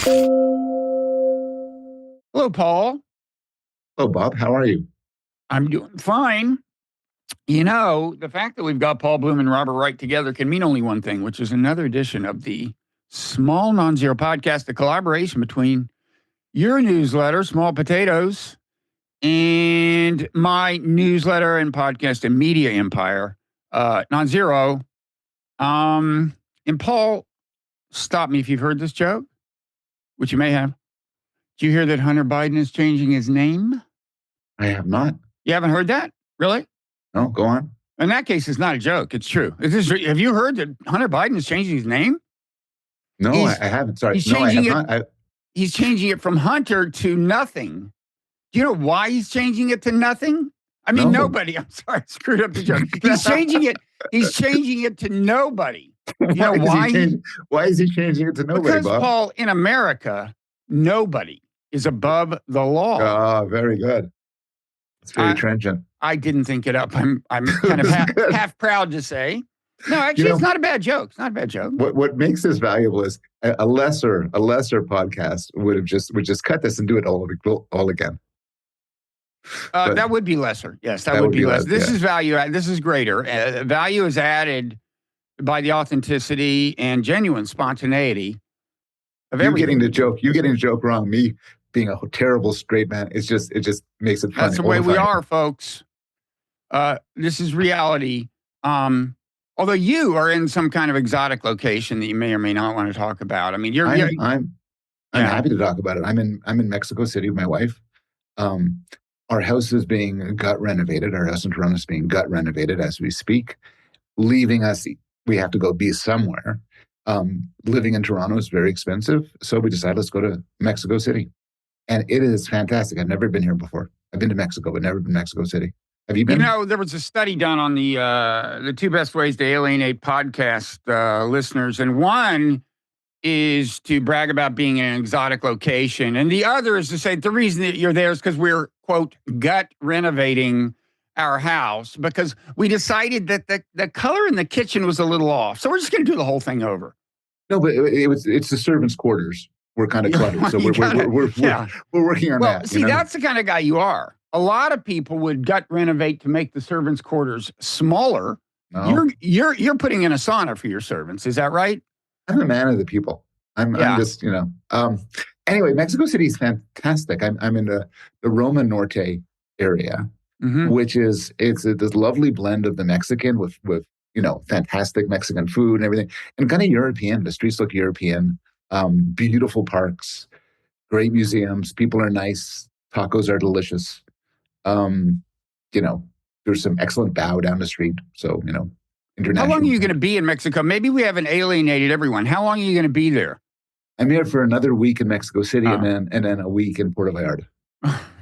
Hello, Paul. Hello, Bob. How are you? I'm doing fine. You know, the fact that we've got Paul Bloom and Robert Wright together can mean only one thing, which is another edition of the Small Non-Zero Podcast, the collaboration between your newsletter, Small Potatoes, and my newsletter and podcast and media empire, Non-Zero. And Paul, stop me if you've heard this joke, which you may have. Did you hear that Hunter Biden is changing his name? I have not. You haven't heard that? Really? No, go on. In that case, it's not a joke. It's true. Have you heard that Hunter Biden is changing his name? No, I haven't. Sorry. He's no, I have changing not. He's changing it from Hunter to nothing. Do you know why he's changing it to nothing? I mean, No. nobody. I'm sorry, I screwed up the joke. He's changing it. He's changing it to nobody. You know why? Why is he changing it to nobody, Because, Bob? Paul, in America, nobody is above the law. Oh, very good. It's very trenchant. I didn't think it up. I'm kind of half proud to say. No, actually, it's not a bad joke. It's not a bad joke. What makes this valuable is a lesser podcast would just cut this and do it all again. That would be lesser. Yes, that would be less. This is value. This is greater. Value is added by the authenticity and genuine spontaneity of everything. You're getting the joke wrong. Me being a terrible straight man, it just makes it funny. That's the way we are, folks. This is reality. Although you are in some kind of exotic location that you may or may not want to talk about. I mean, I'm happy to talk about it. I'm in Mexico City with my wife. Our house is being gut renovated. Our house in Toronto is being gut renovated as we speak, leaving us. We have to go be somewhere. Living in Toronto is very expensive, so we decided let's go to Mexico City, and it is fantastic. I've never been here before. I've been to Mexico, but never been to Mexico City. Have you been? You know, there was a study done on the two best ways to alienate podcast listeners, and one is to brag about being in an exotic location, and the other is to say the reason that you're there is because we're, quote, gut renovating our house because we decided that the color in the kitchen was a little off, so we're just going to do the whole thing over. No, but it's the servants' quarters. We're kind of cluttered, so we're working on that. See, that's the kind of guy you are. A lot of people would gut renovate to make the servants' quarters smaller. No. You're putting in a sauna for your servants. Is that right? I'm a man of the people. I'm just, anyway, Mexico City is fantastic. I'm in the Roma Norte area, which is it's this lovely blend of the Mexican with fantastic Mexican food and everything, and kind of European. The streets look European. Beautiful parks, great museums. People are nice. Tacos are delicious. There's some excellent bao down the street. So, international. How long are you going to be in Mexico? Maybe we haven't alienated everyone. How long are you going to be there? I'm here for another week in Mexico City and then a week in Puerto Vallarta.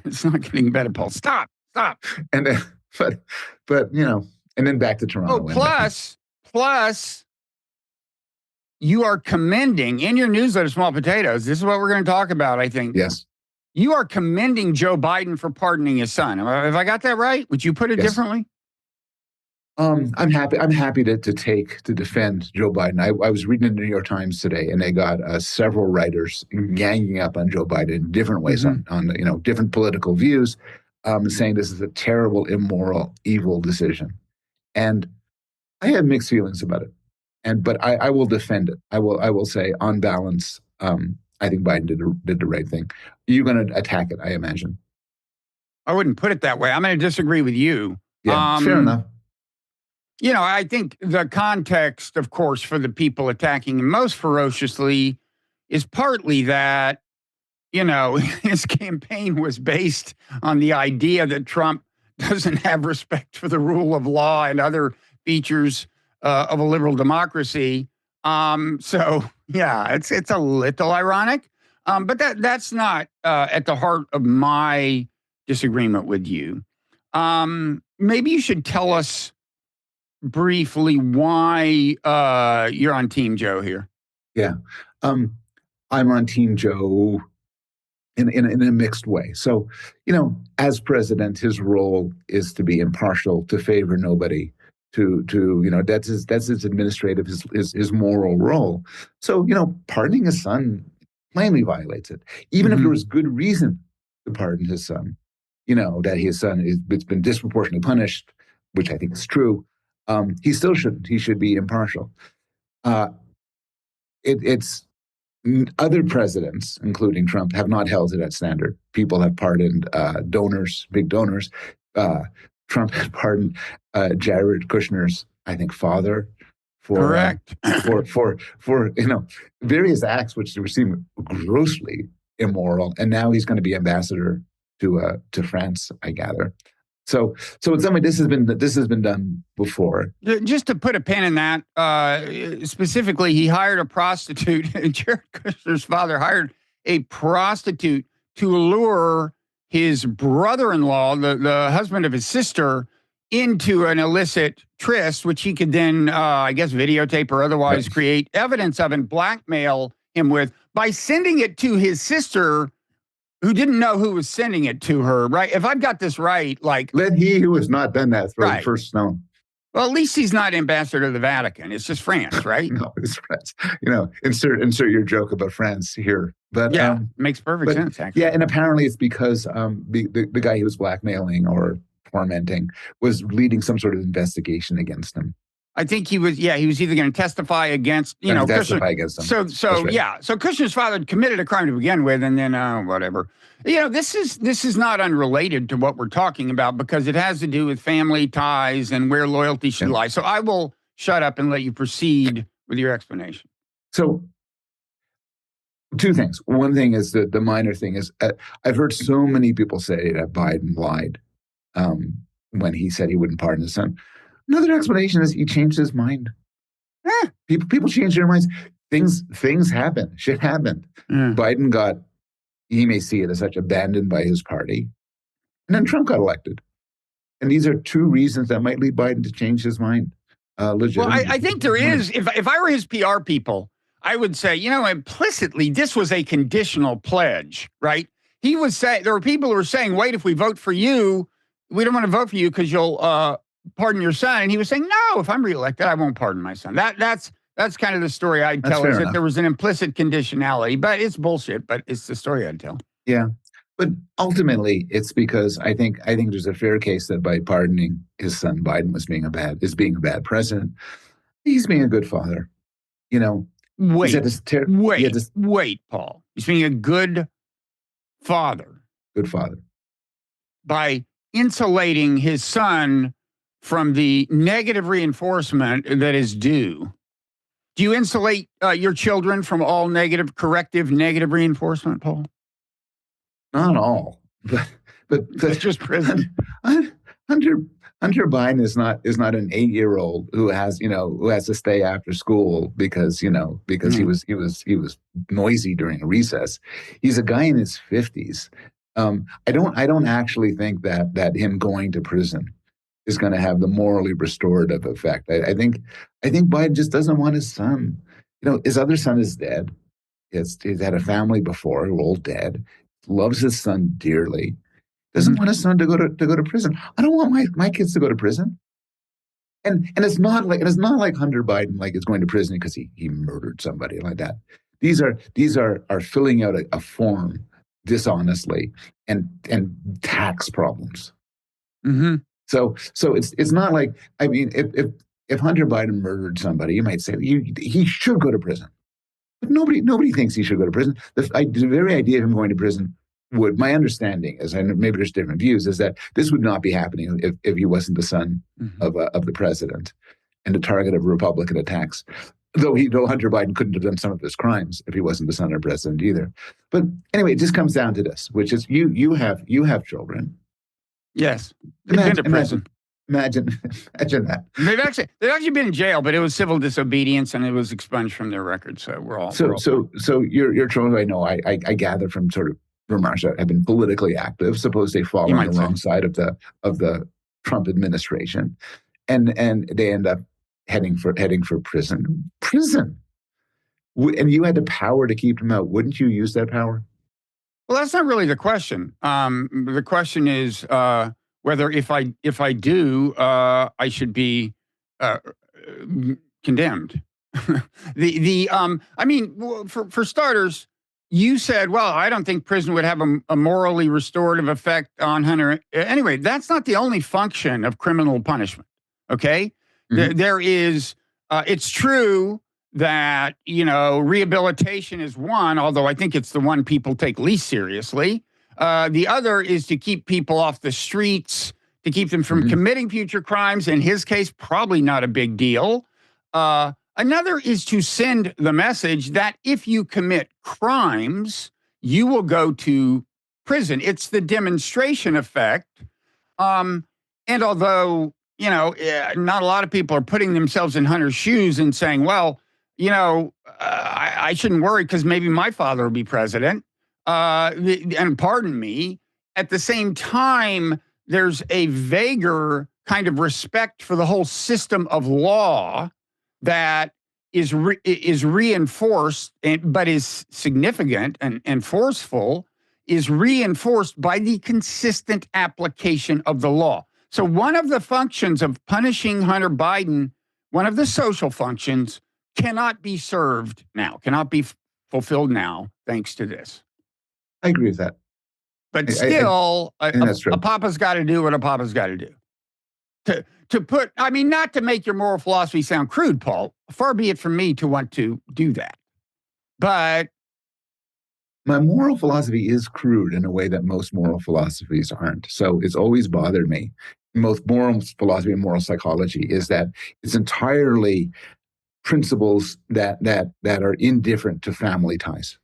It's not getting better, Paul. Stop. And then, but and then back to Toronto. Plus, you are commending in your newsletter, Small Potatoes. This is what we're going to talk about, I think. Yes. You are commending Joe Biden for pardoning his son. Have I got that right? Would you put it differently? I'm happy to defend Joe Biden. I was reading in the New York Times today, and they got several writers ganging up on Joe Biden in different ways on different political views, saying this is a terrible, immoral, evil decision. And I have mixed feelings about it. But I will defend it. I will say on balance, I think Biden did the right thing. You're going to attack it, I imagine. I wouldn't put it that way. I'm going to disagree with you. Yeah, fair enough. I think the context, of course, for the people attacking him most ferociously is partly that, his campaign was based on the idea that Trump doesn't have respect for the rule of law and other features of a liberal democracy. So, yeah, it's a little ironic, but that's not at the heart of my disagreement with you. Maybe you should tell us briefly why you're on Team Joe here. Yeah, I'm on Team Joe in a mixed way. So, as president, his role is to be impartial, to favor nobody. That's his administrative, his moral role. So, pardoning his son, plainly violates it. Even if there was good reason to pardon his son, that his son it's been disproportionately punished, which I think is true. He still shouldn't. He should be impartial. Uh, it's other presidents, including Trump, have not held to that standard. People have pardoned donors, big donors. Trump has pardoned Jared Kushner's, I think, father for Correct. for various acts which seem grossly immoral, and now he's going to be ambassador to France, I gather. So in some way, this has been done before. Just to put a pin in that, specifically, he hired a prostitute. Jared Kushner's father hired a prostitute to lure his brother-in-law, the husband of his sister, into an illicit tryst, which he could then, I guess, videotape or otherwise create evidence of and blackmail him with by sending it to his sister, who didn't know who was sending it to her, right? If I've got this right, let he who has not done that throw the first stone. Well, at least he's not ambassador to the Vatican. It's just France, right? No, it's France. Insert your joke about France here. But yeah, makes perfect sense, actually. Yeah, and apparently it's because the guy he was blackmailing or tormenting was leading some sort of investigation against him. I think he was either going to testify against, testify against him. So Kushner's father committed a crime to begin with, and then whatever. This is not unrelated to what we're talking about because it has to do with family ties and where loyalty should lie. So I will shut up and let you proceed with your explanation. So two things. One thing is the minor thing is I've heard so many people say that Biden lied when he said he wouldn't pardon his son. Another explanation is he changed his mind. People change their minds. Things happen. Shit happened. Biden got, he may see it as such, abandoned by his party. And then Trump got elected. And these are two reasons that might lead Biden to change his mind. Well, I think there is. If I were his PR people, I would say, implicitly, this was a conditional pledge, right? He was saying, there were people who were saying, wait, if we vote for you, we don't want to vote for you because you'll pardon your son. And he was saying, no, if I'm reelected, I won't pardon my son. That's kind of the story I'd tell, is that there was an implicit conditionality, but it's bullshit, but it's the story I'd tell. Yeah. But ultimately, it's because I think there's a fair case that by pardoning his son, Biden being a bad president. He's being a good father. Wait, Paul. He's being a good father. Good father. By insulating his son from the negative reinforcement that is due. Do you insulate your children from all negative reinforcement, Paul? Not all, but that's just prison. Hunter Biden is not an 8-year-old who has to stay after school because he was noisy during a recess. He's a guy in his 50s. I don't actually think that him going to prison is going to have the morally restorative effect. I think Biden just doesn't want his son. His other son is dead. He's had a family before, who are all dead. Loves his son dearly. Doesn't want his son to go to prison. I don't want my kids to go to prison. And it's not like Hunter Biden is going to prison because he murdered somebody like that. These are filling out a form dishonestly and tax problems. Mm-hmm. So it's not like, if Hunter Biden murdered somebody, you might say he should go to prison. But nobody thinks he should go to prison. The very idea of him going to prison my understanding is, and maybe there's different views, is that this would not be happening if he wasn't the son of the president and the target of Republican attacks. Though Hunter Biden couldn't have done some of his crimes if he wasn't the son of the president either. But anyway, it just comes down to this, which is you have children. Yes, they've been to prison. Imagine that. They've actually been in jail, but it was civil disobedience and it was expunged from their records. So we're all so your children. I know. I gather from sort of remarks that have been politically active. Suppose they fall on the wrong side of the Trump administration, and they end up heading for prison. And you had the power to keep them out. Wouldn't you use that power? Well, that's not really the question. The question is whether if I do, I should be condemned. For starters, you said, well, I don't think prison would have a morally restorative effect on Hunter. Anyway, that's not the only function of criminal punishment. Okay. Mhm. There is, it's true that, rehabilitation is one, although I think it's the one people take least seriously. The other is to keep people off the streets, to keep them from Mhm. committing future crimes. In his case, probably not a big deal. Another is to send the message that if you commit crimes, you will go to prison. It's the demonstration effect. Um, and although, not a lot of people are putting themselves in Hunter's shoes and saying, well, I shouldn't worry because maybe my father will be president. And pardon me, at the same time, there's a vaguer kind of respect for the whole system of law that is reinforced, but is significant and forceful, is reinforced by the consistent application of the law. So one of the functions of punishing Hunter Biden, one of the social functions, cannot be served now, cannot be fulfilled now, thanks to this. I agree with that. But I still, think that's a true. papa's got to do what a papa's got to do. To put, I mean, not to make your moral philosophy sound crude, Paul. Far be it from me to want to do that. But My moral philosophy is crude in a way that most moral philosophies aren't. So it's always bothered me. Most moral philosophy and moral psychology is that it's entirely principles that are indifferent to family ties.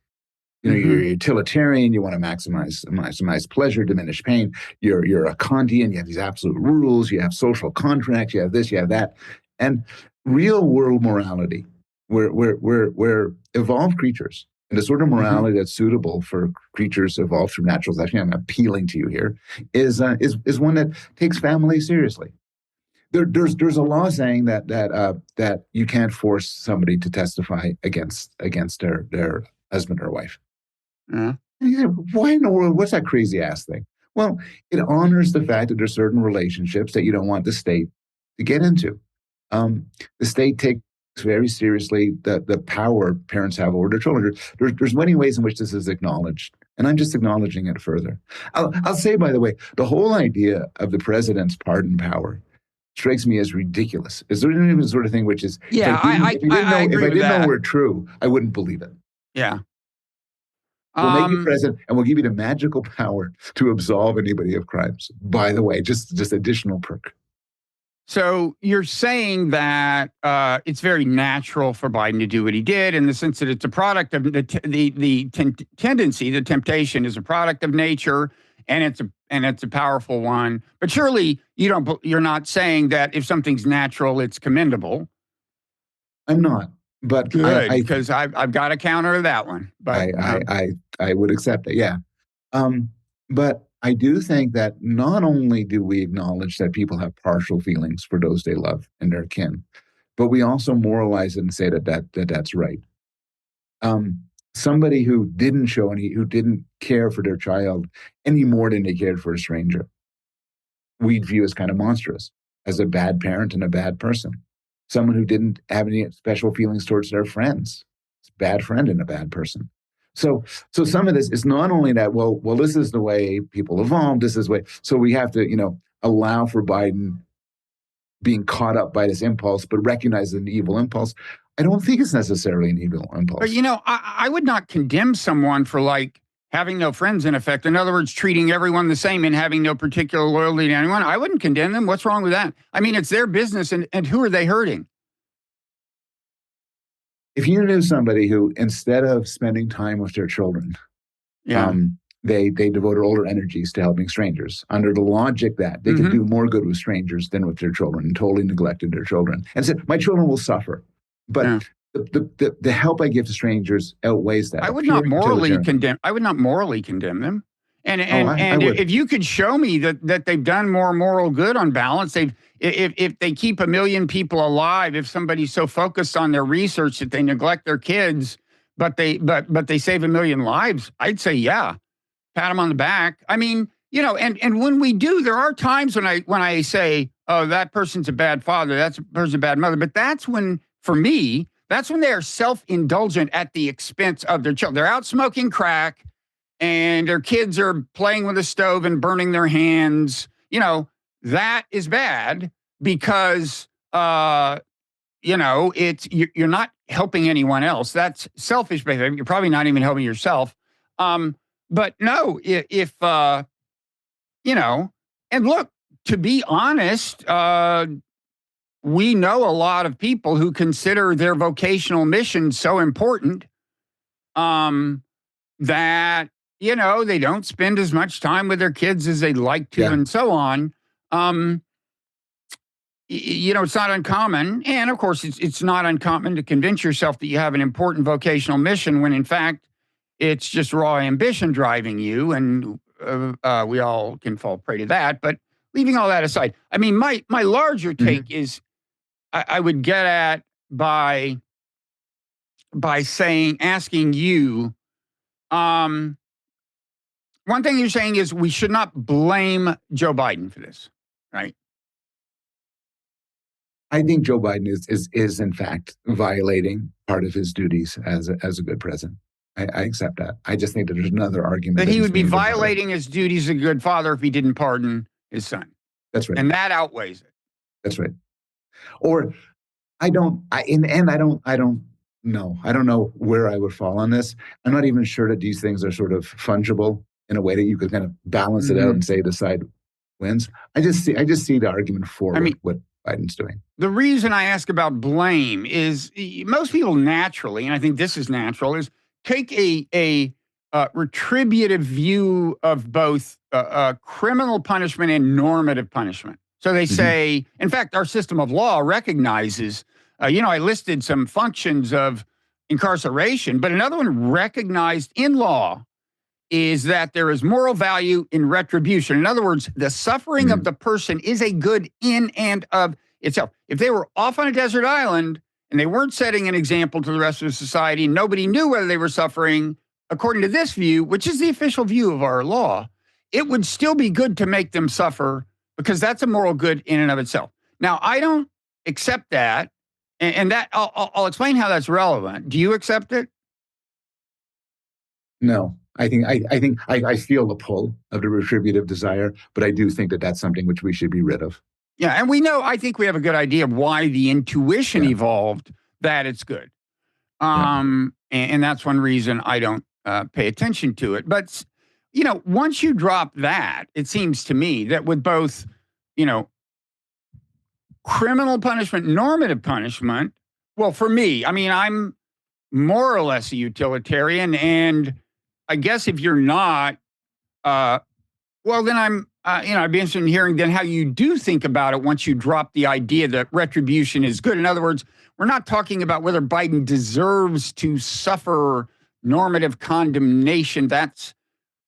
You're utilitarian. You want to maximize pleasure, diminish pain. You're a Kantian. You have these absolute rules. You have social contracts. You have this. You have that. And real world morality, we're evolved creatures, and the sort of morality that's suitable for creatures evolved from natural selection. I'm appealing to you here. Is one that takes family seriously. There's a law saying that you can't force somebody to testify against their husband or wife. uh, Why in the world? What's that crazy ass thing? Well, it honors the fact that there's certain relationships that you don't want the state to get into. The state takes very seriously the power parents have over their children. There's many ways in which this is acknowledged, and I'm just acknowledging it further. I'll say, by the way, the whole idea of the president's pardon power strikes me as ridiculous. Is there even the sort of thing which is, yeah, I if agree I with didn't know that. were true, I wouldn't believe it. Yeah. We'll make you Um, president, and we'll give you the magical power to absolve anybody of crimes. By the way, just additional perk. so you're saying that it's very natural for Biden to do what he did, in the sense that it's a product of the tendency, the temptation is a product of nature, and it's a powerful one. But surely you're not saying that if something's natural, it's commendable. I'm not, but Good, because I've got a counter to that one. But I would accept it. Yeah, but I do think that not only do we acknowledge that people have partial feelings for those they love and their kin, but we also moralize it and say that's right. Um, Somebody who didn't care for their child any more than they cared for a stranger, we'd view as kind of monstrous, as a bad parent and a bad person. Someone who didn't have any special feelings towards their friends, it's a bad friend and a bad person. So some of this is not only that, well, this is the way people evolve, this is the way, so we have to, allow for Biden being caught up by this impulse, but recognize an evil impulse. I don't think it's necessarily an evil impulse. But I would not condemn someone for having no friends, in effect. In other words, treating everyone the same and having no particular loyalty to anyone. I wouldn't condemn them. What's wrong with that? I mean, it's their business, and who are they hurting? If you knew somebody who, instead of spending time with their children, Yeah. They devoted all their energies to helping strangers, under the logic that they could do more good with strangers than with their children, and totally neglected their children, and said, my children will suffer, but Yeah. the help I give to strangers outweighs that. I would not morally condemn. I would not morally condemn them. And I would. if you could show me that they've done more moral good on balance, if they keep 1 million people alive, if somebody's so focused on their research that they neglect their kids, but they save 1 million lives, I'd say yeah, pat them on the back. I mean, and when we do, there are times when I say, oh, that person's a bad father, that person's a bad mother, but that's when, for me, That's when they are self-indulgent at the expense of their children. They're out smoking crack and their kids are playing with a stove and burning their hands. That is bad because, you're not helping anyone else. That's selfish behavior. You're probably not even helping yourself. But no, and look, to be honest, we know a lot of people who consider their vocational mission so important that, they don't spend as much time with their kids as they'd like to and so on. It's not uncommon. And of course, it's not uncommon to convince yourself that you have an important vocational mission when in fact, it's just raw ambition driving you. And we all can fall prey to that. But leaving all that aside, I mean, my larger take is I would get at by asking you, one thing you're saying is we should not blame Joe Biden for this, right? I think Joe Biden is in fact violating part of his duties as a good president. I accept that. I just think that there's another argument that he would be violating his duties as a good father if he didn't pardon his son. That's right. And that outweighs it. That's right. Or I don't know. I don't know where I would fall on this. I'm not even sure that these things are sort of fungible in a way that you could kind of balance it out and say the side wins. I just see the argument for what Biden's doing. The reason I ask about blame is most people naturally, and I think this is natural, is take a retributive view of both criminal punishment and normative punishment. So they say, in fact, our system of law recognizes, I listed some functions of incarceration, but another one recognized in law is that there is moral value in retribution. In other words, the suffering of the person is a good in and of itself. If they were off on a desert island and they weren't setting an example to the rest of society, nobody knew whether they were suffering, according to this view, which is the official view of our law, it would still be good to make them suffer because that's a moral good in and of itself. Now, I don't accept that, and that I'll explain how that's relevant. Do you accept it? No. I think I feel the pull of the retributive desire, but I do think that that's something which we should be rid of. Yeah, and I think we have a good idea of why the intuition evolved that it's good. And that's one reason I don't pay attention to it. But, once you drop that, it seems to me that with both, criminal punishment, normative punishment, well, for me, I mean, I'm more or less a utilitarian, and I guess if you're not, well, then I'd be interested in hearing then how you do think about it once you drop the idea that retribution is good. In other words, we're not talking about whether Biden deserves to suffer normative condemnation.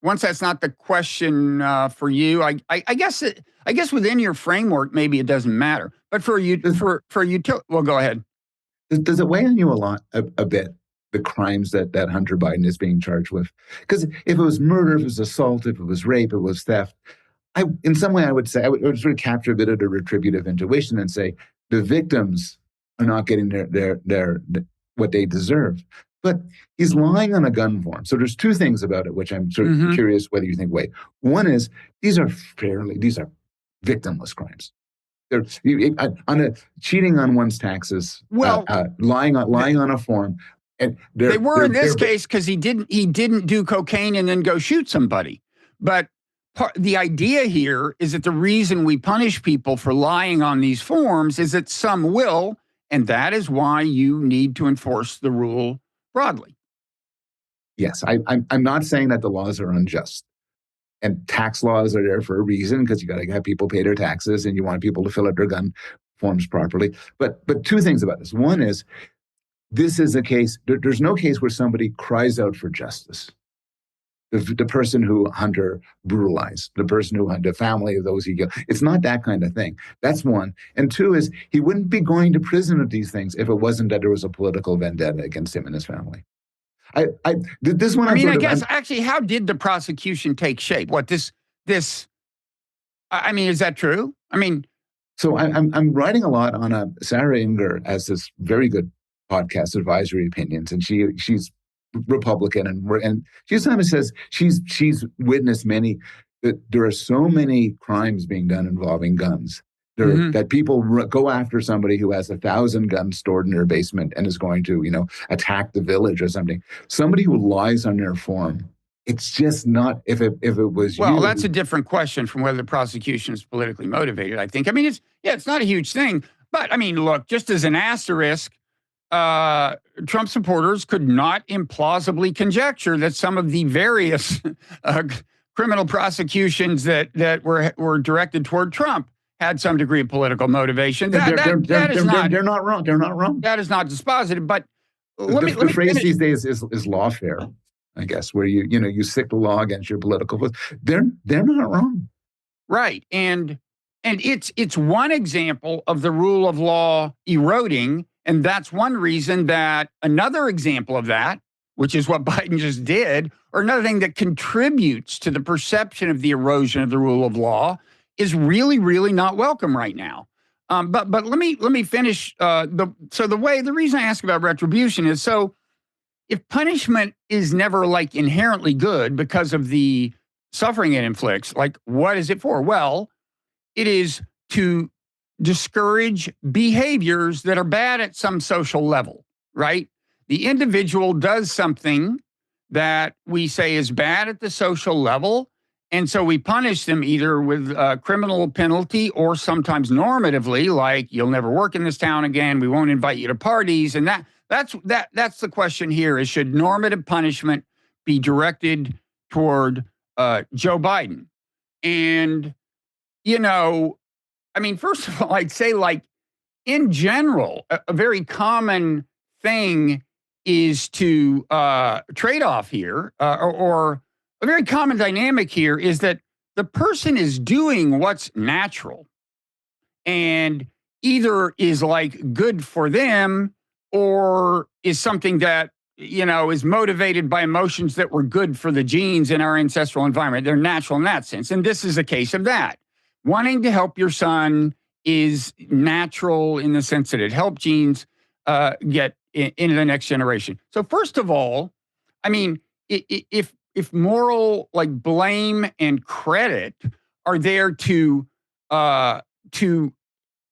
Once that's not the question for you. I guess within your framework, maybe it doesn't matter. But for you, well, go ahead. Does it weigh on you a bit? The crimes that Hunter Biden is being charged with. Because if it was murder, if it was assault, if it was rape, if it was theft, in some way I would say, I would sort of capture a bit of the retributive intuition and say the victims are not getting their what they deserve. But he's lying on a gun form. So there's two things about it, which I'm sort of curious whether you think, wait. One is these are victimless crimes. They're cheating on one's taxes, lying on a form. And they were in this case because he didn't do cocaine and then go shoot somebody. But the idea here is that the reason we punish people for lying on these forms is that some will, and that is why you need to enforce the rule broadly. Yes, I'm not saying that the laws are unjust. And tax laws are there for a reason because you got to have people pay their taxes and you want people to fill out their gun forms properly. But two things about this. One is, this is a case, there's no case where somebody cries out for justice. The person who Hunter brutalized, the family of those he killed. It's not that kind of thing. That's one. And two is, he wouldn't be going to prison with these things if it wasn't that there was a political vendetta against him and his family. This one. Actually, how did the prosecution take shape? Is that true? So I'm writing a lot on Sarah Inger as this very good podcast advisory opinions, and she's Republican, and she sometimes says she's witnessed many that there are so many crimes being done involving guns. Mhm. That people go after somebody who has 1,000 guns stored in their basement and is going to, attack the village or something. Somebody who lies on their form. It's just not. If it was Well, you, that's a different question from whether the prosecution is politically motivated, I think. I mean, it's not a huge thing. But I mean, look, just as an asterisk, Trump supporters could not implausibly conjecture that some of the various criminal prosecutions that were directed toward Trump had some degree of political motivation. That is not. They're not wrong. They're not wrong. That is not dispositive. But let The me phrase finish. these days is lawfare, I guess, where you sick the law against your political foes. They're not wrong. Right. And it's one example of the rule of law eroding. And that's one reason that another example of that, which is what Biden just did, or another thing that contributes to the perception of the erosion of the rule of law, is really, really not welcome right now. But let me finish. The reason I ask about retribution is, so if punishment is never like inherently good because of the suffering it inflicts, like what is it for? Well, it is to discourage behaviors that are bad at some social level, right? The individual does something that we say is bad at the social level, and so we punish them either with a criminal penalty or sometimes normatively, like you'll never work in this town again, we won't invite you to parties, and that's the question here: is should normative punishment be directed toward Joe Biden? And I mean, first of all, I'd say, like, in general, a very common thing is to trade off here, or a very common dynamic here is that the person is doing what's natural and either is like good for them or is something that is motivated by emotions that were good for the genes in our ancestral environment. They're natural in that sense, and this is a case of that. Wanting to help your son is natural in the sense that it helped genes get into the next generation. So first of all, I mean, if moral, like, blame and credit are there to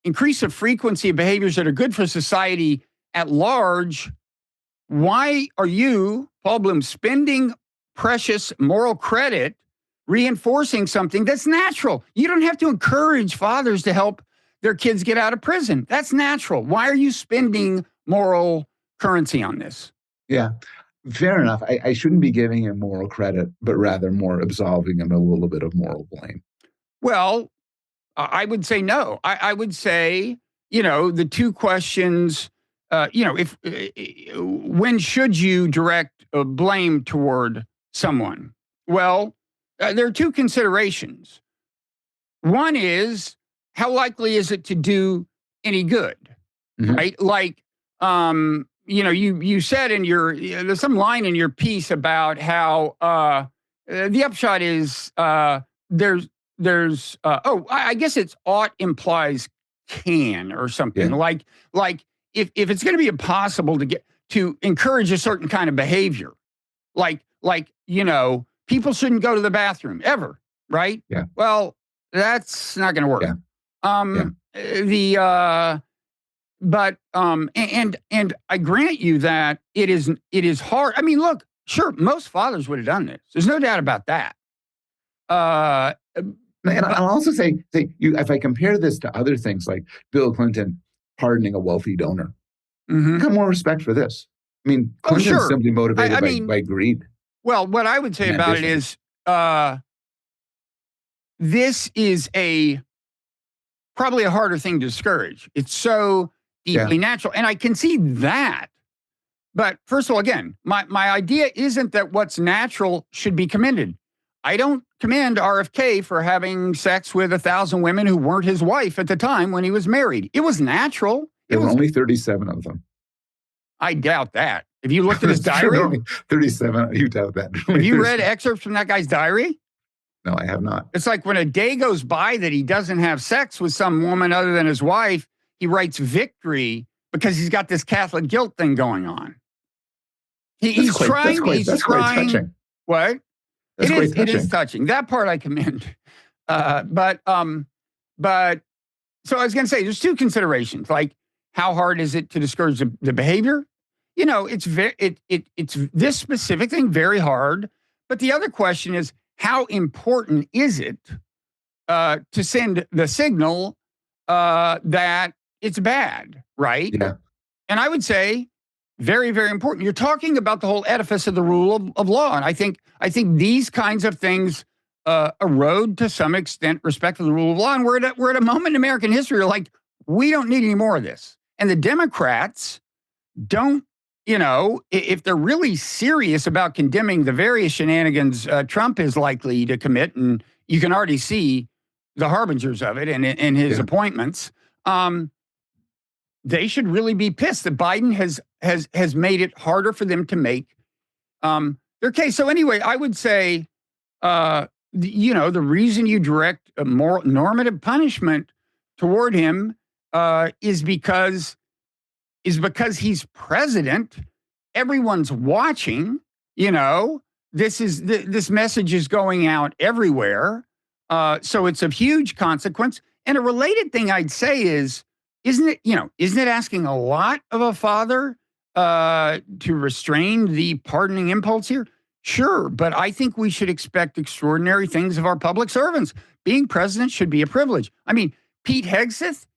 increase the frequency of behaviors that are good for society at large, why are you, Paul Bloom, spending precious moral credit reinforcing something that's natural? You don't have to encourage fathers to help their kids get out of prison. That's natural. Why are you spending moral currency on this? Yeah, fair enough. I shouldn't be giving him moral credit, but rather more absolving him a little bit of moral blame. Well, I would say no. I would say, the two questions, if when should you direct blame toward someone? Well, there are two considerations. One is, how likely is it to do any good, right? Like, you said in there's some line in your piece about how the upshot is I guess it's ought implies can or something. Yeah. Like if it's going to be impossible to encourage a certain kind of behavior, like people shouldn't go to the bathroom ever, right? Yeah. Well, that's not going to work. Yeah. And I grant you that it is hard. I mean, look, sure, most fathers would have done this. There's no doubt about that. And I'll also say if I compare this to other things like Bill Clinton pardoning a wealthy donor, mm-hmm. I've got more respect for this. I mean, Clinton's simply motivated by greed. Well, what I would say about it is this is probably a harder thing to discourage. It's so deeply natural. And I can see that. But first of all, again, my idea isn't that what's natural should be commended. I don't commend RFK for having sex with 1,000 women who weren't his wife at the time when he was married. It was natural. There were only 37 of them. I doubt that. Have you looked at his diary? Only 37. You doubt that. Have you read excerpts from that guy's diary? No, I have not. It's like when a day goes by that he doesn't have sex with some woman other than his wife, he writes victory because he's got this Catholic guilt thing going on. He's trying. That's quite touching. What? That's quite touching. It is touching. That part I commend. But so I was going to say, there's two considerations. Like, how hard is it to discourage the behavior? It's it's this specific thing very hard. But the other question is, how important is it to send the signal that it's bad, right? Yeah. And I would say very, very important. You're talking about the whole edifice of the rule of law, and I think these kinds of things erode to some extent respect for the rule of law. And we're at a moment in American history where, like, we don't need any more of this. And the Democrats don't, if they're really serious about condemning the various shenanigans Trump is likely to commit, and you can already see the harbingers of it in his appointments. They should really be pissed that Biden has made it harder for them to make their case. So anyway, I would say, the reason you direct a more normative punishment toward him is because he's president. Everyone's watching. This message is going out everywhere. So it's of huge consequence. And a related thing I'd say is, isn't it asking a lot of a father to restrain the pardoning impulse here? Sure, but I think we should expect extraordinary things of our public servants. Being president should be a privilege. I mean, Pete Hegseth,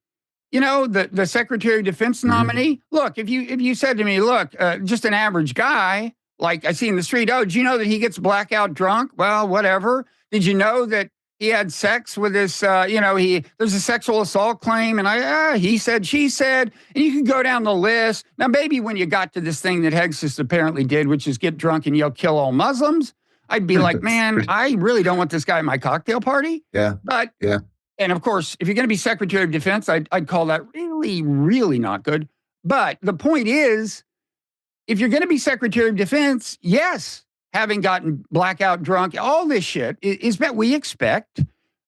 the Secretary of Defense nominee. Look, if you said to me, look, just an average guy, like I see in the street, oh, did you know that he gets blackout drunk? Well, whatever. Did you know that he had sex with this, there's a sexual assault claim, and he said, she said, and you can go down the list. Now, maybe when you got to this thing that Hegseth apparently did, which is get drunk and yell, kill all Muslims, I'd be like, man, I really don't want this guy at my cocktail party. Yeah. But, yeah. And of course, if you're going to be Secretary of Defense, I'd call that really, really not good. But the point is, if you're going to be Secretary of Defense, yes, having gotten blackout drunk, all this shit is that we expect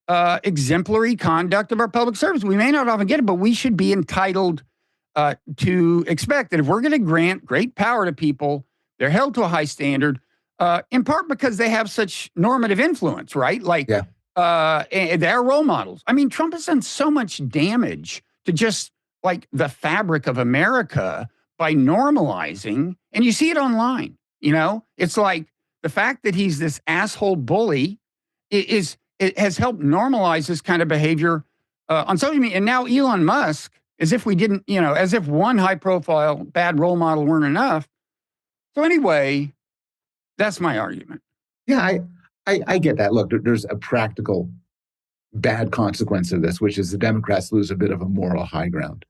exemplary conduct of our public service. We may not often get it, but we should be entitled to expect that if we're going to grant great power to people, they're held to a high standard, in part because they have such normative influence, right? Like, they're role models. I mean, Trump has done so much damage to just like the fabric of America by normalizing, and you see it online. It's like, the fact that he's this asshole bully it has helped normalize this kind of behavior on social media. And now Elon Musk, as if we didn't, as if one high-profile bad role model weren't enough. So anyway, that's my argument. Yeah, I get that. Look, there's a practical bad consequence of this, which is the Democrats lose a bit of a moral high ground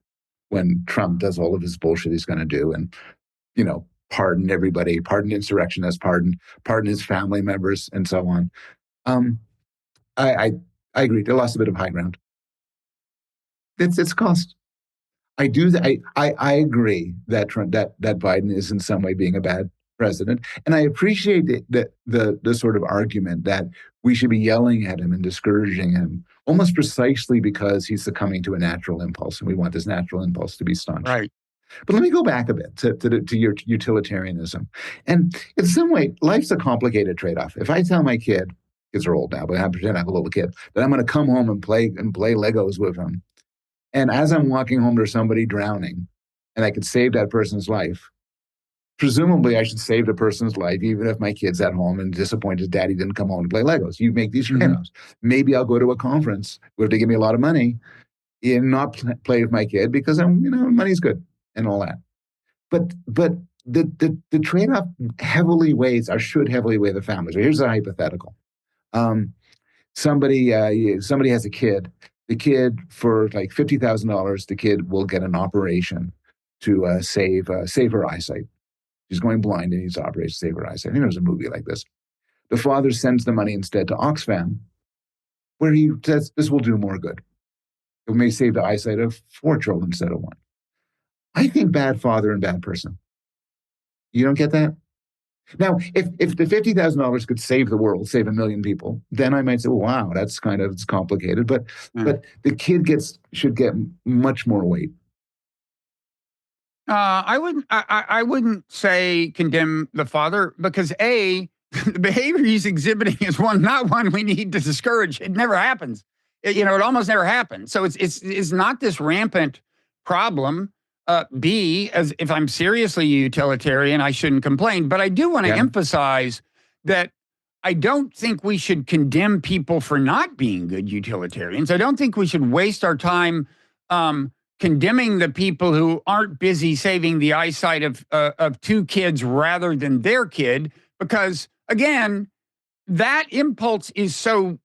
when Trump does all of his bullshit he's going to do, and pardon everybody, pardon insurrectionists, pardon his family members, and so on. I agree. They lost a bit of high ground. It's cost. I do. I agree that that Biden is in some way being a bad president, and I appreciate the sort of argument that we should be yelling at him and discouraging him, almost precisely because he's succumbing to a natural impulse, and we want this natural impulse to be staunched. Right. But let me go back a bit to your utilitarianism. And in some way, life's a complicated trade-off. If I tell my kids are old now, but I pretend I have a little kid, that I'm going to come home and play Legos with him. And as I'm walking home, there's somebody drowning, and I could save that person's life. Presumably, I should save the person's life, even if my kid's at home and disappointed daddy didn't come home to play Legos. You make these trade-offs. Maybe I'll go to a conference where they give me a lot of money and not play with my kid because money's good and all that. But the trade-off heavily weighs, or should heavily weigh, the families. So here's a hypothetical. Somebody has a kid. The kid, for like $50,000, the kid will get an operation to save her eyesight. She's going blind and needs an operation to save her eyesight. I think there's a movie like this. The father sends the money instead to Oxfam, where he says this will do more good. It may save the eyesight of 4 children instead of 1. I think bad father and bad person. You don't get that? Now, if the $50,000 could save the world, save 1 million people, then I might say, well, wow, that's it's complicated. But the kid should get much more weight. I wouldn't say condemn the father because the behavior he's exhibiting is not one we need to discourage. It never happens. It almost never happens. So it's not this rampant problem. B, as if I'm seriously utilitarian, I shouldn't complain. But I do want to Yeah. emphasize that I don't think we should condemn people for not being good utilitarians. I don't think we should waste our time condemning the people who aren't busy saving the eyesight of two kids rather than their kid, because again, that impulse is so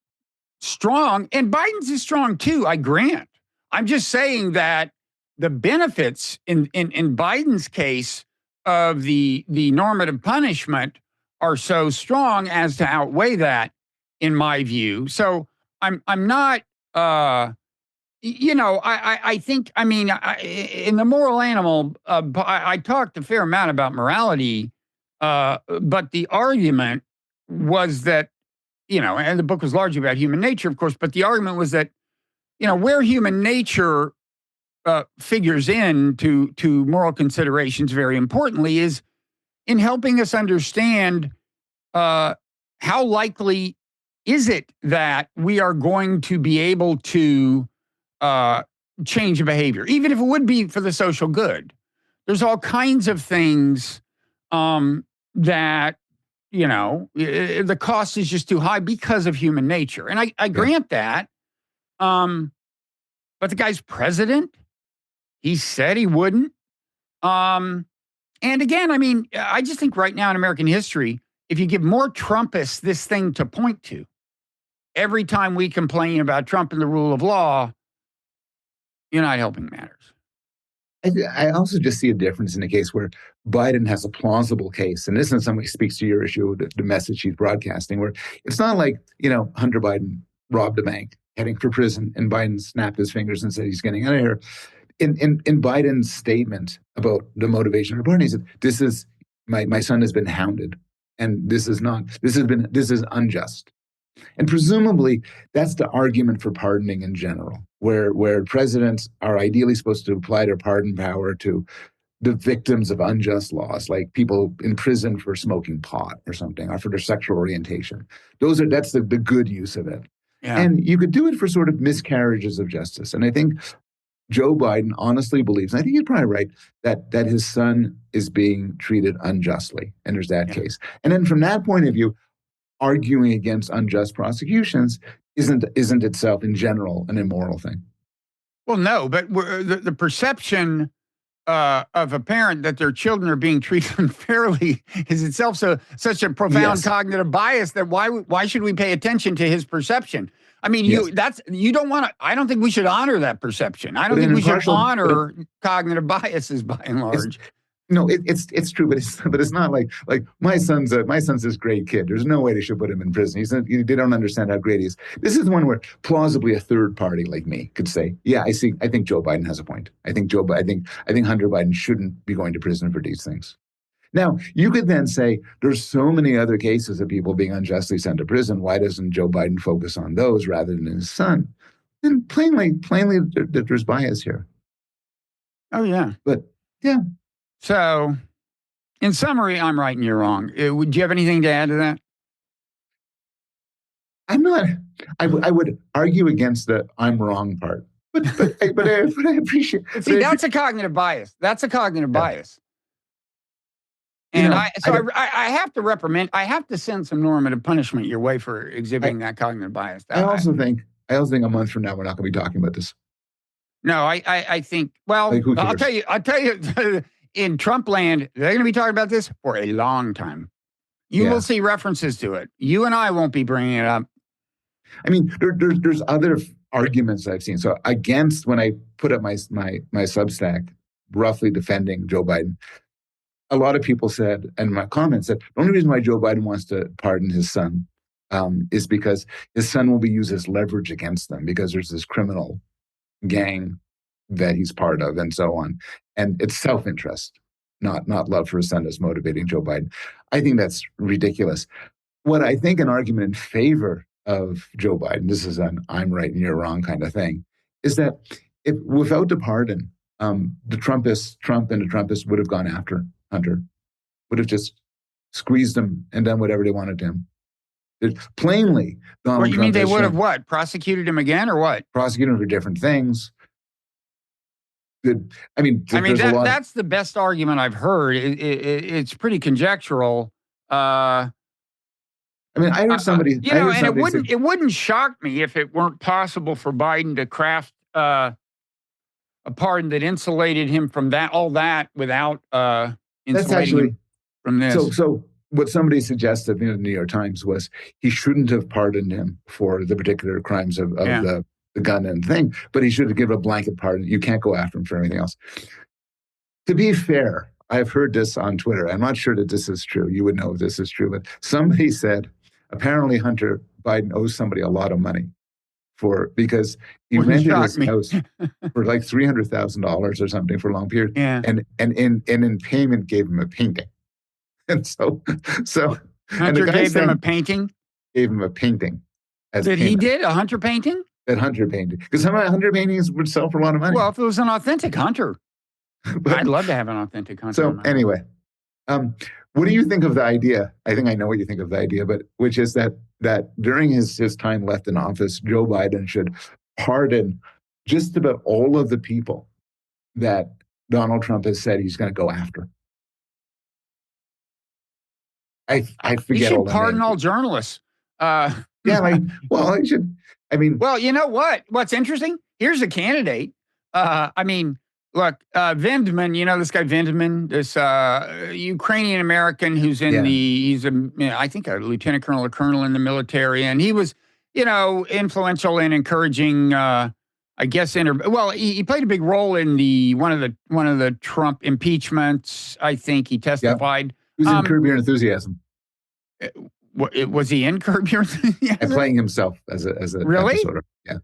strong, and Biden's is strong too, I grant. I'm just saying that the benefits in Biden's case of the normative punishment are so strong as to outweigh that, in my view. So I'm not I think, in the moral animal, I talked a fair amount about morality, but the argument was that, and the book was largely about human nature, of course, but the argument was that, where human nature figures in to moral considerations very importantly is in helping us understand how likely is it that we are going to be able to uh, change a behavior, even if it would be for the social good. There's all kinds of things that, the cost is just too high because of human nature. And I Yeah. grant that. But the guy's president. He said he wouldn't. Um, and again, I just think right now in American history, if you give more Trumpists this thing to point to, every time we complain about Trump and the rule of law, you're not helping matters. I also just see a difference in a case where Biden has a plausible case, and this in some way speaks to your issue, the message he's broadcasting, where it's not like, Hunter Biden robbed a bank, heading for prison, and Biden snapped his fingers and said he's getting out of here. In Biden's statement about the motivation for pardon, he said, "This is my son has been hounded, and this is unjust." And presumably, that's the argument for pardoning in general, where presidents are ideally supposed to apply their pardon power to the victims of unjust laws, like people in prison for smoking pot or something, or for their sexual orientation. That's the good use of it. Yeah. And you could do it for sort of miscarriages of justice. And I think Joe Biden honestly believes, and I think he's probably right, that his son is being treated unjustly. And there's that case. And then from that point of view, arguing against unjust prosecutions isn't itself in general an immoral thing. Well, no, but the perception of a parent that their children are being treated unfairly is itself such a profound cognitive bias that why should we pay attention to his perception? You don't want to. I don't think we should honor that perception. I don't think we should honor cognitive biases by and large. No, it's true, but it's not like my son's this great kid. There's no way they should put him in prison. They don't understand how great he is. This is one where plausibly a third party like me could say, yeah, I think Joe Biden has a point. I think Hunter Biden shouldn't be going to prison for these things. Now, you could then say there's so many other cases of people being unjustly sent to prison. Why doesn't Joe Biden focus on those rather than his son? And plainly, there's bias here. Oh yeah, but yeah. So, in summary, I'm right and you're wrong. Do you have anything to add to that? I'm not. I would argue against the "I'm wrong" part, but I appreciate. See, that's a cognitive bias. That's a cognitive bias. And I have to reprimand. I have to send some normative punishment your way for exhibiting that cognitive bias. I also think a month from now we're not going to be talking about this. No, I think. Well, I'll tell you. In Trump land, they're going to be talking about this for a long time. You will see references to it. You and I won't be bringing it up. There's other arguments I've seen. So against, when I put up my Substack, roughly defending Joe Biden, a lot of people said, and my comments said, the only reason why Joe Biden wants to pardon his son is because his son will be used as leverage against them, because there's this criminal gang that he's part of and so on. And it's self-interest, not love for his son that's motivating Joe Biden. I think that's ridiculous. What I think an argument in favor of Joe Biden, this is an I'm right and you're wrong kind of thing, is that if without the pardon, Trump and the Trumpists would have gone after Hunter, would have just squeezed him and done whatever they wanted to him. Plainly, Donald What, you Trump mean they has would have shown- what? Prosecuted him again or what? prosecuted him for different things. I mean, there's a lot. That's the best argument I've heard. It's pretty conjectural. I mean, I heard somebody. You know, and it wouldn't shock me if it weren't possible for Biden to craft a pardon that insulated him from all that without insulating him from this. So what somebody suggested in the New York Times was he shouldn't have pardoned him for the particular crimes of the gun and thing, but he should have given a blanket pardon. You can't go after him for anything else. To be fair, I've heard this on Twitter. I'm not sure that this is true. You would know if this is true, but somebody said apparently Hunter Biden owes somebody a lot of money because he rented his house for like $300,000 or something for a long period, and in payment gave him a painting. And so Hunter gave him a painting. Gave him a painting. He did a Hunter painting? That Hunter painted, because some of Hunter paintings would sell for a lot of money. Well, if it was an authentic Hunter, I'd love to have an authentic Hunter. So anyway, what do you think of the idea? I think I know what you think of the idea, but which is that during his time left in office, Joe Biden should pardon just about all of the people that Donald Trump has said he's going to go after. I forget. He should pardon all journalists. He should. I mean, well, you know what? What's interesting? Here's a candidate. Look, Vindman, you know this guy Vindman, this Ukrainian American who's he's I think a lieutenant colonel or colonel in the military, and he was, influential in encouraging, he played a big role in one of the Trump impeachments. I think he testified. He was in Curb Your Enthusiasm. Was he in Curb Your Enthusiasm? And playing himself as a really? Episode. Yeah.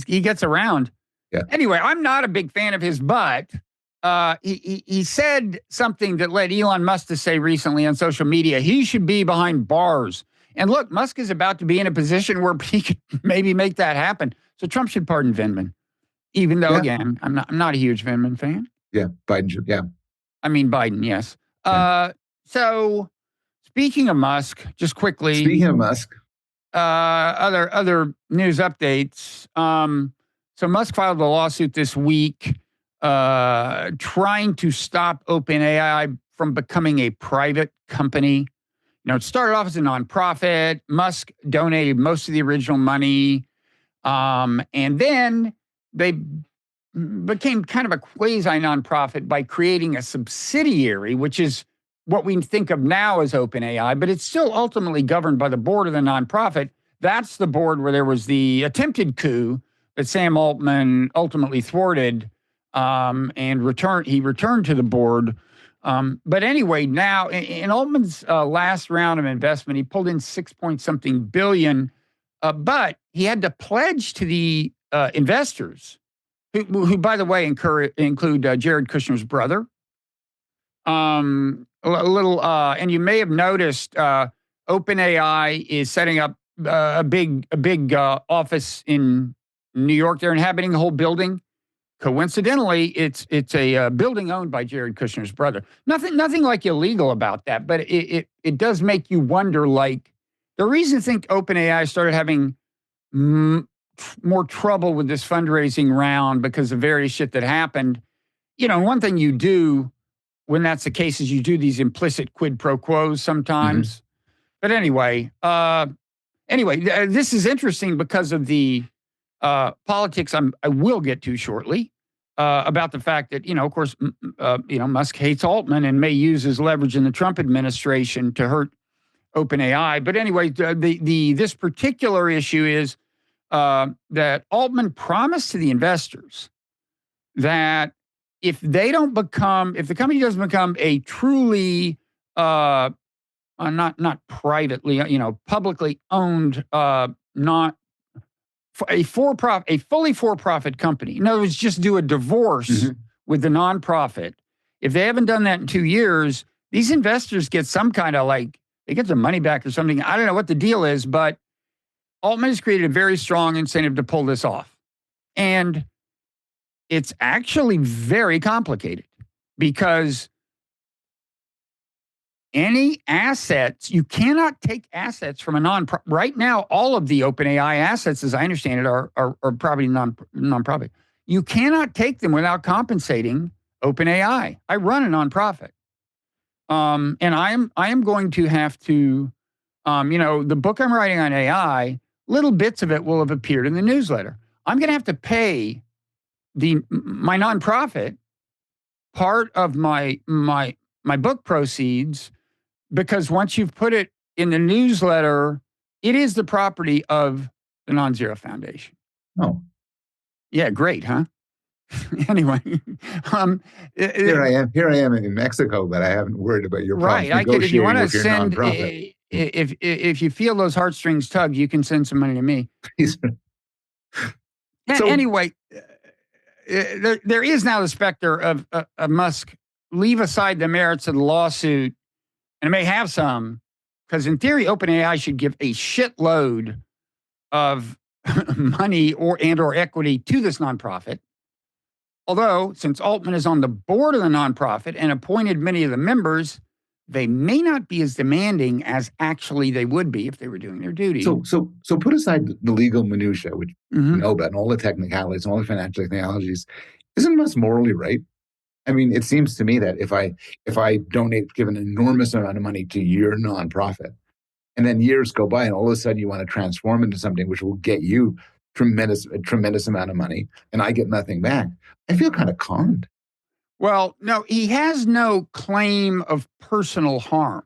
He gets around. Yeah. Anyway, I'm not a big fan of his, but he said something that led Elon Musk to say recently on social media, he should be behind bars. And look, Musk is about to be in a position where he could maybe make that happen. So Trump should pardon Vindman, even though, again, I'm not a huge Vindman fan. Yeah, Biden should, I mean, Biden, yes. So speaking of Musk, just quickly. Speaking of Musk. Other news updates. So Musk filed a lawsuit this week trying to stop OpenAI from becoming a private company. It started off as a nonprofit. Musk donated most of the original money. And then they became kind of a quasi-nonprofit by creating a subsidiary, which is what we think of now as OpenAI, but it's still ultimately governed by the board of the nonprofit. That's the board where there was the attempted coup that Sam Altman ultimately thwarted, and returned to the board. But anyway, now in Altman's last round of investment, he pulled in $6 billion, but he had to pledge to the investors, who by the way include Jared Kushner's brother. And you may have noticed OpenAI is setting up a big office in New York. They're inhabiting the whole building. Coincidentally, it's a building owned by Jared Kushner's brother. Nothing like illegal about that, but it does make you wonder. Like, the reason I think OpenAI started having more trouble with this fundraising round because of various shit that happened. One thing you do when that's the case is you do these implicit quid pro quos sometimes. But anyway, this is interesting because of the politics I will get to shortly about the fact that, of course, Musk hates Altman and may use his leverage in the Trump administration to hurt OpenAI. But anyway, this particular issue is that Altman promised to the investors that if the company doesn't become a truly, not privately, publicly owned, not a fully for-profit company. In other words, just do a divorce with the nonprofit. If they haven't done that in 2 years, these investors get some kind of they get their money back or something. I don't know what the deal is, but Altman has created a very strong incentive to pull this off. And it's actually very complicated because any assets, you cannot take assets from a non-profit. Right now, all of the OpenAI assets, as I understand it, are probably non-profit. You cannot take them without compensating OpenAI. I run a nonprofit. And I am going to have to, the book I'm writing on AI, little bits of it will have appeared in the newsletter. I'm going to have to pay my nonprofit part of my book proceeds, because once you've put it in the newsletter, it is the property of the Non-Zero Foundation. Oh, yeah, great, huh? Anyway, here I am in Mexico, but I haven't worried about your problems right. I could, if you want negotiating to with your send, nonprofit. if you feel those heartstrings tug, you can send some money to me. So anyway, there is now the specter of Musk. Leave aside the merits of the lawsuit, and it may have some, because in theory, OpenAI should give a shitload of money or equity to this nonprofit. Although, since Altman is on the board of the nonprofit and appointed many of the members, they may not be as demanding as actually they would be if they were doing their duty. So put aside the legal minutia, which you know about, and all the technicalities, and all the financial technologies. Isn't Musk morally right? I mean, it seems to me that if I give an enormous amount of money to your nonprofit, and then years go by, and all of a sudden you want to transform into something which will get you a tremendous amount of money, and I get nothing back, I feel kind of conned. Well, no, he has no claim of personal harm,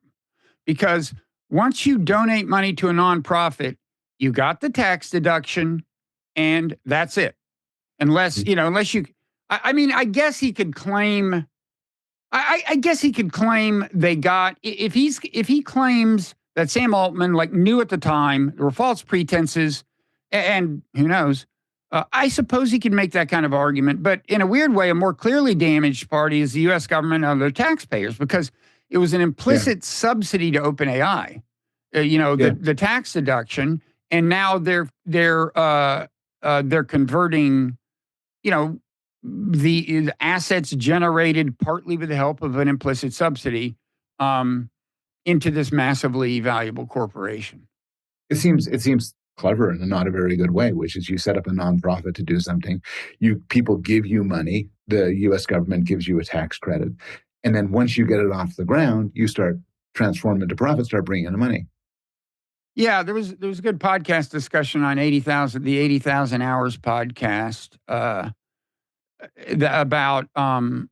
because once you donate money to a nonprofit, you got the tax deduction, and that's it. Unless you, I mean, I guess he could claim. I guess he could claim they got, if he claims that Sam Altman knew at the time there were false pretenses, and who knows, I suppose he could make that kind of argument. But in a weird way, a more clearly damaged party is the U.S. government and their taxpayers, because it was an implicit subsidy to OpenAI. The tax deduction, and now they're converting, the assets generated partly with the help of an implicit subsidy into this massively valuable corporation. It seems clever in not a very good way, which is you set up a nonprofit to do something. People give you money. The U.S. government gives you a tax credit. And then once you get it off the ground, you start transforming into profit, start bringing in the money. Yeah, there was a good podcast discussion on the 80,000 Hours podcast, about how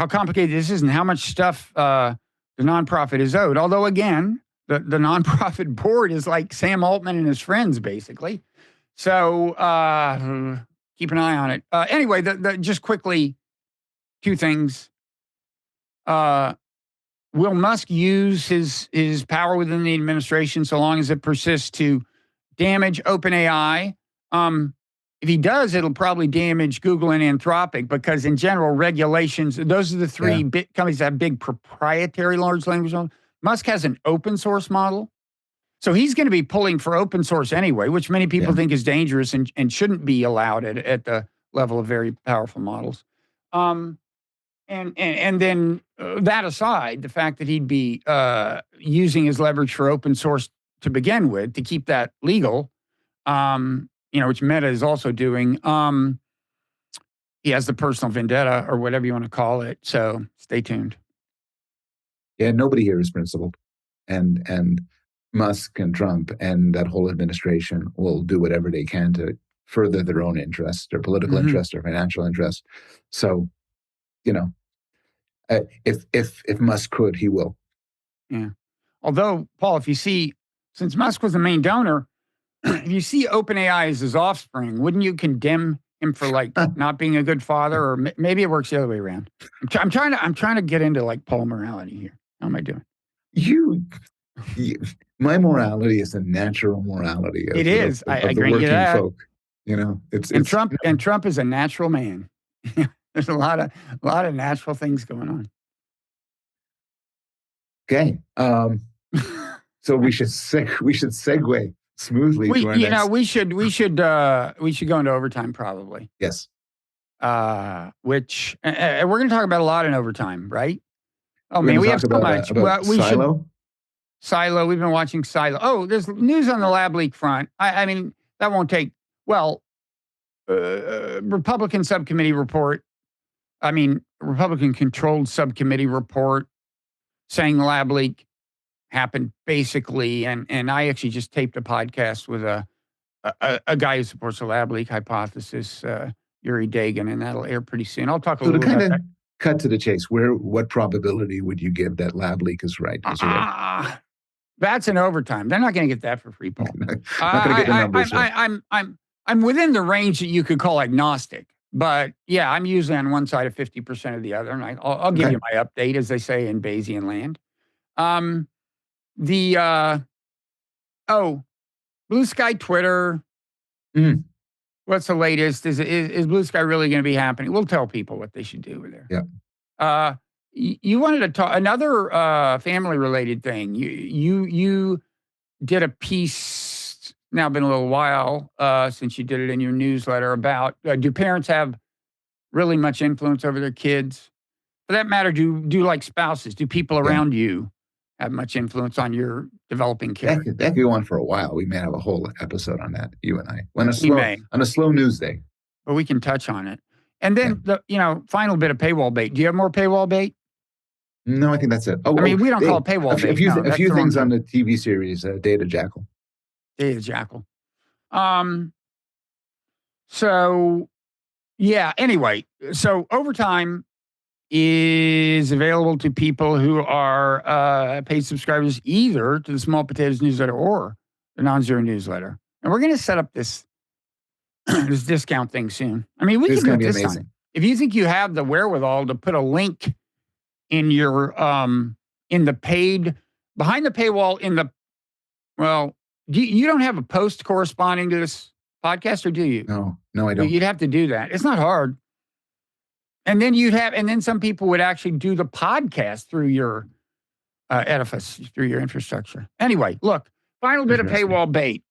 complicated this is and how much stuff the nonprofit is owed. Although, again, the nonprofit board is like Sam Altman and his friends, basically. So keep an eye on it. Anyway, just quickly, two things. Will Musk use his power within the administration so long as it persists to damage OpenAI? If he does, it'll probably damage Google and Anthropic, because in general, regulations, those are the three big companies that have big proprietary large language models. Musk has an open source model. So he's going to be pulling for open source anyway, which many people think is dangerous and shouldn't be allowed at the level of very powerful models. And then that aside, the fact that he'd be using his leverage for open source to begin with to keep that legal, which Meta is also doing. He has the personal vendetta, or whatever you want to call it. So stay tuned. Yeah, nobody here is principled, and Musk and Trump and that whole administration will do whatever they can to further their own interests, their political interests, their financial interests. So, if Musk could, he will. Yeah. Although, Paul, if you see, since Musk was the main donor, if you see OpenAI as his offspring, wouldn't you condemn him for not being a good father? Or maybe it works the other way around. I'm trying to get into Paul morality here. How am I doing? My morality is the natural morality of, it is. of the working folk. Trump is a natural man. There's a lot of natural things going on. Okay. So we should segue smoothly to our next. We should go into overtime probably. Yes. which we're going to talk about a lot in overtime, right? Oh, We're man, going we to have talk so about much. Well, we should. Silo. Silo, we've been watching Silo. Oh, there's news on the lab leak front. I mean, that won't take, well, Republican subcommittee report. I mean, Republican controlled subcommittee report saying the lab leak happened basically. And I actually just taped a podcast with a guy who supports the lab leak hypothesis, Yuri Dagan, and that'll air pretty soon. I'll talk a So to little kind about of that. cut to the chase, what probability would you give that lab leak is right? That's an overtime. They're not going to get that for free, Paul. Not going to get the numbers. I'm within the range that you could call agnostic, but yeah, I'm usually on one side of 50% of the other, and I'll give you my update, as they say in Bayesian land. Blue Sky Twitter. What's the latest? Is Blue Sky really going to be happening? We'll tell people what they should do over there. Yeah. You wanted to talk another family-related thing. You did a piece, now been a little while since you did it in your newsletter, about do parents have really much influence over their kids? For that matter, do like spouses, do people around you have much influence on your developing character? That could go on for a while. We may have a whole episode on that, you and I. On a slow news day. But we can touch on it. And then the final bit of paywall bait. Do you have more paywall bait? No, I think that's it. I mean, we don't call it paywall bait. A few things on the TV series, Data Jackal. Data Jackal. So, yeah, anyway. So, Overtime is available to people who are paid subscribers either to the Small Potatoes newsletter or the Non-Zero newsletter. And we're going to set up this this discount thing soon. I mean, we can do it this time. If you think you have the wherewithal to put a link in your in the paid behind the paywall you don't have a post corresponding to this podcast, or do you? No, I don't. You'd have to do that. It's not hard. And then some people would actually do the podcast through your edifice, through your infrastructure. Anyway, look, final bit of paywall bait.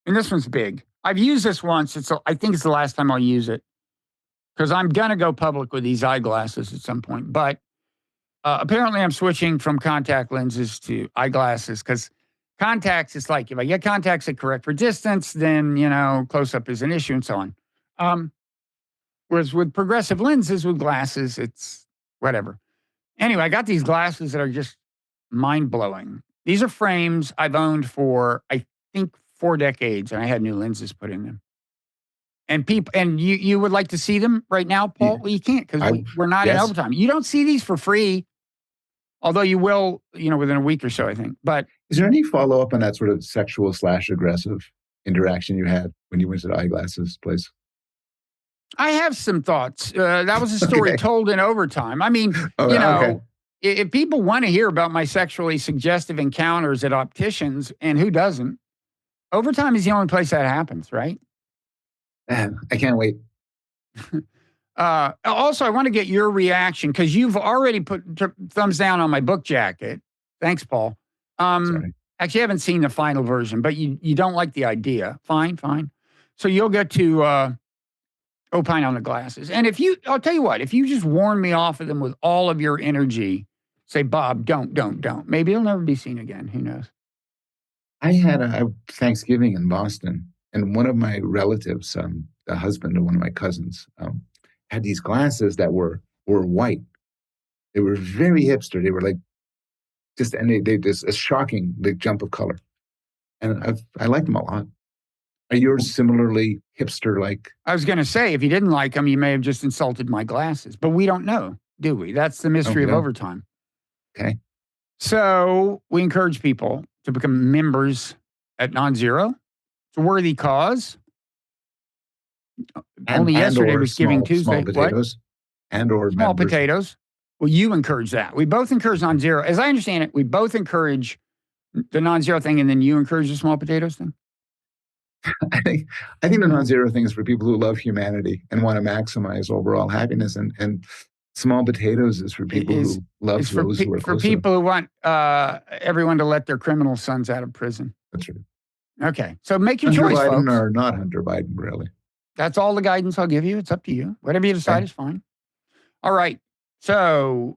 And this one's big. I've used this once. I think it's the last time I'll use it, because I'm going to go public with these eyeglasses at some point. But apparently I'm switching from contact lenses to eyeglasses, because contacts, it's like, if I get contacts that correct for distance, then, close-up is an issue and so on. Whereas with progressive lenses, with glasses, it's whatever. Anyway, I got these glasses that are just mind-blowing. These are frames I've owned for, I think, 4 decades, and I had new lenses put in them. And you would like to see them right now, Paul? Yeah. Well, you can't, because we're not in overtime. You don't see these for free, although you will, within a week or so, I think. But is there any follow-up on that sort of sexual/aggressive interaction you had when you went to the eyeglasses place? I have some thoughts. That was a story told in overtime. I mean, if people want to hear about my sexually suggestive encounters at opticians, and who doesn't, overtime is the only place that happens, right? Man, I can't wait. Also, I want to get your reaction, because you've already put thumbs down on my book jacket. Thanks, Paul. Sorry. Actually, I haven't seen the final version, but you don't like the idea. Fine. So you'll get to opine on the glasses. And I'll tell you what, if you just warn me off of them with all of your energy, say, Bob, don't. Maybe it'll never be seen again. Who knows? I had a Thanksgiving in Boston, and one of my relatives, the husband of one of my cousins, had these glasses that were white. They were very hipster. They were like they just a shocking big jump of color, and I liked them a lot. Are yours similarly hipster-like? I was going to say, if you didn't like them, you may have just insulted my glasses, but we don't know, do we? That's the mystery of overtime. Okay. So we encourage people to become members at Non-Zero. It's a worthy cause. Only yesterday was Giving Tuesday. Small potatoes. Or small members. Potatoes. Well, you encourage that. We both encourage Non-Zero. As I understand it, we both encourage the Non-Zero thing, and then you encourage the small potatoes thing? I think the Non-Zero thing is for people who love humanity and want to maximize overall happiness, and small potatoes is for people who love those who are for people who want everyone to let their criminal sons out of prison. That's right. Okay, so make your Hunter choice, Biden folks. Or not Hunter Biden, really. That's all the guidance I'll give you. It's up to you. Whatever you decide Okay. is fine. All right. So